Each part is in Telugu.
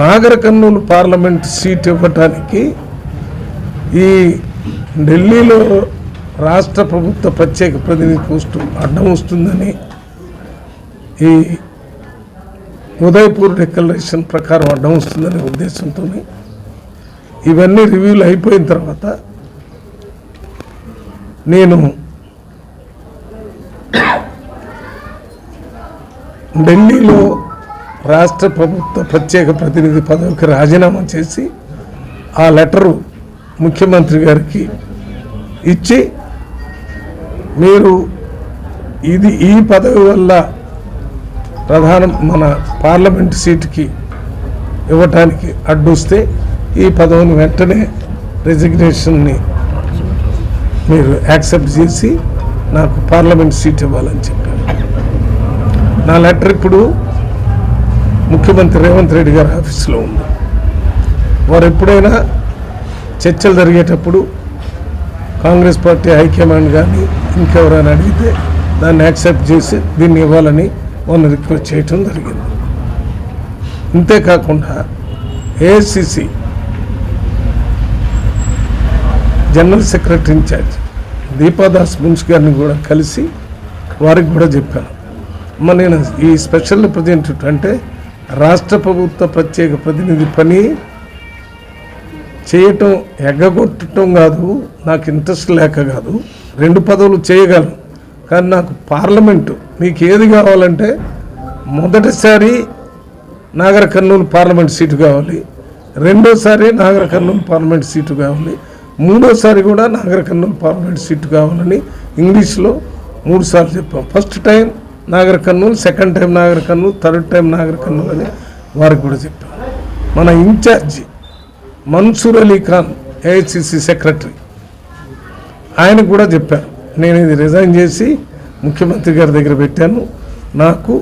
నాగర్ కర్నూలు పార్లమెంట్ సీట్ ఇవ్వటానికి ఈ ఢిల్లీలో రాష్ట్ర ప్రభుత్వ ప్రత్యేక ప్రతినిధి పోస్టు అడ్డం వస్తుందని ఈ ఉదయపూర్ డిక్లరేషన్ ప్రకారం అడ్డం వస్తుందనే ఉద్దేశంతో ఇవన్నీ రివ్యూలు అయిపోయిన తర్వాత నేను ఢిల్లీలో రాష్ట్ర ప్రభుత్వ ప్రత్యేక ప్రతినిధి పదవికి రాజీనామా చేసి ఆ లెటరు ముఖ్యమంత్రి గారికి ఇచ్చి మీరు ఈ పదవి వల్ల మన పార్లమెంట్ సీటుకి ఇవ్వటానికి అడ్డొస్తే ఈ పదవిని వెంటనే రెసిగ్నేషన్ని మీరు యాక్సెప్ట్ చేసి నాకు పార్లమెంట్ సీట్ ఇవ్వాలని చెప్పారు. నా లెటర్ ఇప్పుడు ముఖ్యమంత్రి రేవంత్ రెడ్డి గారి ఆఫీసులో ఉంది. వారు ఎప్పుడైనా చర్చలు జరిగేటప్పుడు కాంగ్రెస్ పార్టీ హైకమాండ్ కానీ ఇంకెవరైనా అడిగితే దాన్ని యాక్సెప్ట్ చేసి దీన్ని ఇవ్వాలని వాళ్ళు రిక్వెస్ట్ చేయటం జరిగింది. ఇంతేకాకుండా AICC general secretary incharge Deepa Das Munshi గారిని కూడా కలిసి వారికి కూడా చెప్పాను. నేను ఈ స్పెషల్ రిప్రజెంటేటివ్ అంటే రాష్ట్ర ప్రభుత్వ ప్రత్యేక ప్రతినిధి పని చేయటం ఎగ్గగొట్టడం కాదు, నాకు ఇంట్రెస్ట్ లేక కాదు, 2 పదవులు చేయగలను. కానీ నాకు పార్లమెంటు మీకు ఏది కావాలంటే మొదటిసారి నాగర్ కర్నూలు పార్లమెంట్ సీటు కావాలి, రెండోసారి నాగర్ కర్నూలు పార్లమెంట్ సీటు కావాలి, మూడోసారి కూడా నాగర్ కర్నూలు పార్లమెంట్ సీటు కావాలని ఇంగ్లీష్లో 3 సార్లు చెప్పాం. First time Nagar Kurnool, second time Nagar Kurnool, third time Nagar Kurnool అని వారికి కూడా చెప్పాం. మన in-charge Mansoor Ali Khan AICC secretary ఆయనకు కూడా చెప్పాను, నేను ఇది రిజైన్ చేసి ముఖ్యమంత్రి గారి దగ్గర పెట్టాను, నాకు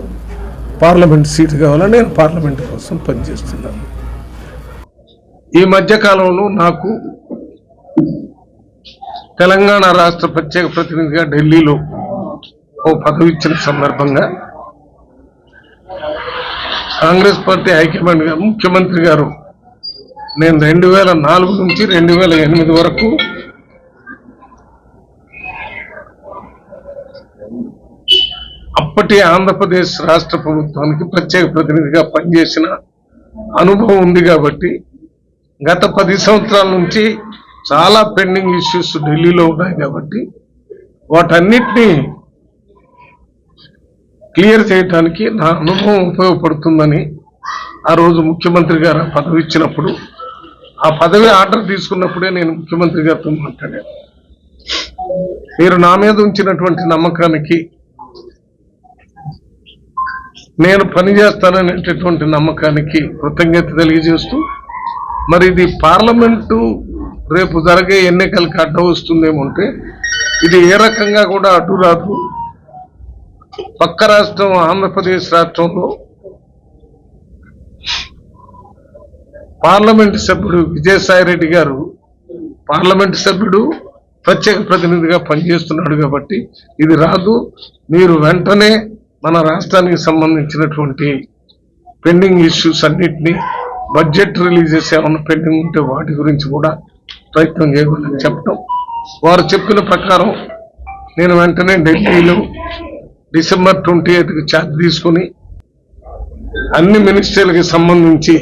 పార్లమెంట్ సీటు కావాలని నేను పార్లమెంట్ కోసం పనిచేస్తున్నాను. ఈ మధ్యకాలంలో నాకు తెలంగాణ రాష్ట్ర ప్రత్యేక ప్రతినిధిగా ఢిల్లీలో ఓ పదవి ఇచ్చిన సందర్భంగా కాంగ్రెస్ పార్టీ హైకమాండ్ గారు, ముఖ్యమంత్రి గారు నేను 2004 నుంచి 2008 వరకు అప్పటి ఆంధ్రప్రదేశ్ రాష్ట్ర ప్రభుత్వానికి ప్రత్యేక ప్రతినిధిగా పనిచేసిన అనుభవం ఉంది కాబట్టి గత 10 సంవత్సరాల నుంచి చాలా పెండింగ్ ఇష్యూస్ ఢిల్లీలో ఉన్నాయి కాబట్టి వాటన్నిటినీ క్లియర్ చేయడానికి నా అనుభవం ఉపయోగపడుతుందని ఆ రోజు ముఖ్యమంత్రి గారు పదవి ఇచ్చినప్పుడు, ఆ పదవి ఆర్డర్ తీసుకున్నప్పుడే నేను ముఖ్యమంత్రి గారితో మాట్లాడాను. మీరు నా మీద ఉంచినటువంటి నమ్మకానికి, నేను పనిచేస్తాననేటటువంటి నమ్మకానికి కృతజ్ఞత తెలియజేస్తూ, మరి ఇది పార్లమెంటు రేపు జరిగే ఎన్నికలకు అడ్డు వస్తుందేమో అంటే ఇది ఏ రకంగా కూడా అడ్డు రాదు. పక్క రాష్ట్రం ఆంధ్రప్రదేశ్ రాష్ట్రంలో పార్లమెంటు సభ్యుడు విజయసాయిరెడ్డి గారు పార్లమెంటు సభ్యుడు ప్రత్యేక ప్రతినిధిగా పనిచేస్తున్నాడు కాబట్టి ఇది రాదు. మీరు వెంటనే మన రాష్ట్రానికి సంబంధించినటువంటి పెండింగ్ ఇష్యూస్ అన్నిటినీ, బడ్జెట్ రిలీజెస్ ఏమన్నా పెండింగ్ ఉంటే వాటి గురించి కూడా ప్రయత్నం చేయాలని చెప్పడం, వారు చెప్పిన ప్రకారం నేను వెంటనే ఢిల్లీలో డిసెంబర్ 28కి ఛార్జ్ తీసుకుని అన్ని మినిస్ట్రీలకు సంబంధించి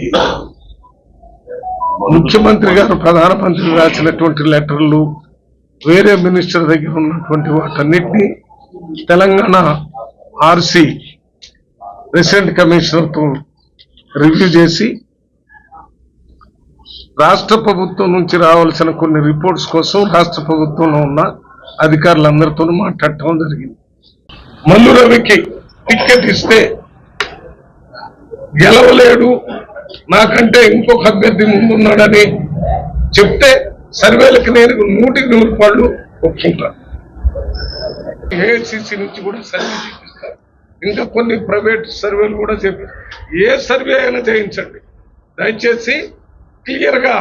ముఖ్యమంత్రి గారు ప్రధానమంత్రి రాసినటువంటి లెటర్లు, వేరే మినిస్టర్ దగ్గర ఉన్నటువంటి వాటన్నిటినీ తెలంగాణ ఆర్సీ రెసిడెంట్ కమిషనర్తో రివ్యూ చేసి రాష్ట్ర ప్రభుత్వం నుంచి రావాల్సిన కొన్ని రిపోర్ట్స్ కోసం రాష్ట్ర ప్రభుత్వంలో ఉన్న అధికారులందరితో మాట్లాడటం జరిగింది. మల్లు రవికి టికెట్ ఇస్తే గెలవలేడు, నాకంటే ఇంకొక అభ్యర్థి ముందున్నాడని చెప్తే సర్వేలకు నేను 100% ఒప్పుకుంటాను. ఏఐసిసి నుంచి కూడా సర్వే చేపిస్తారు, ఇంకా కొన్ని ప్రైవేట్ సర్వేలు కూడా చేపిస్తారు. ఏ సర్వే అయినా చేయించండి, దయచేసి క్లియర్గా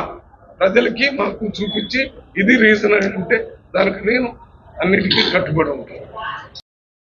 ప్రజలకి మాకు చూపించి ఇది రీజన్ అంటే దానికి నేను అన్నిటికీ కట్టుబడి ఉంటాను.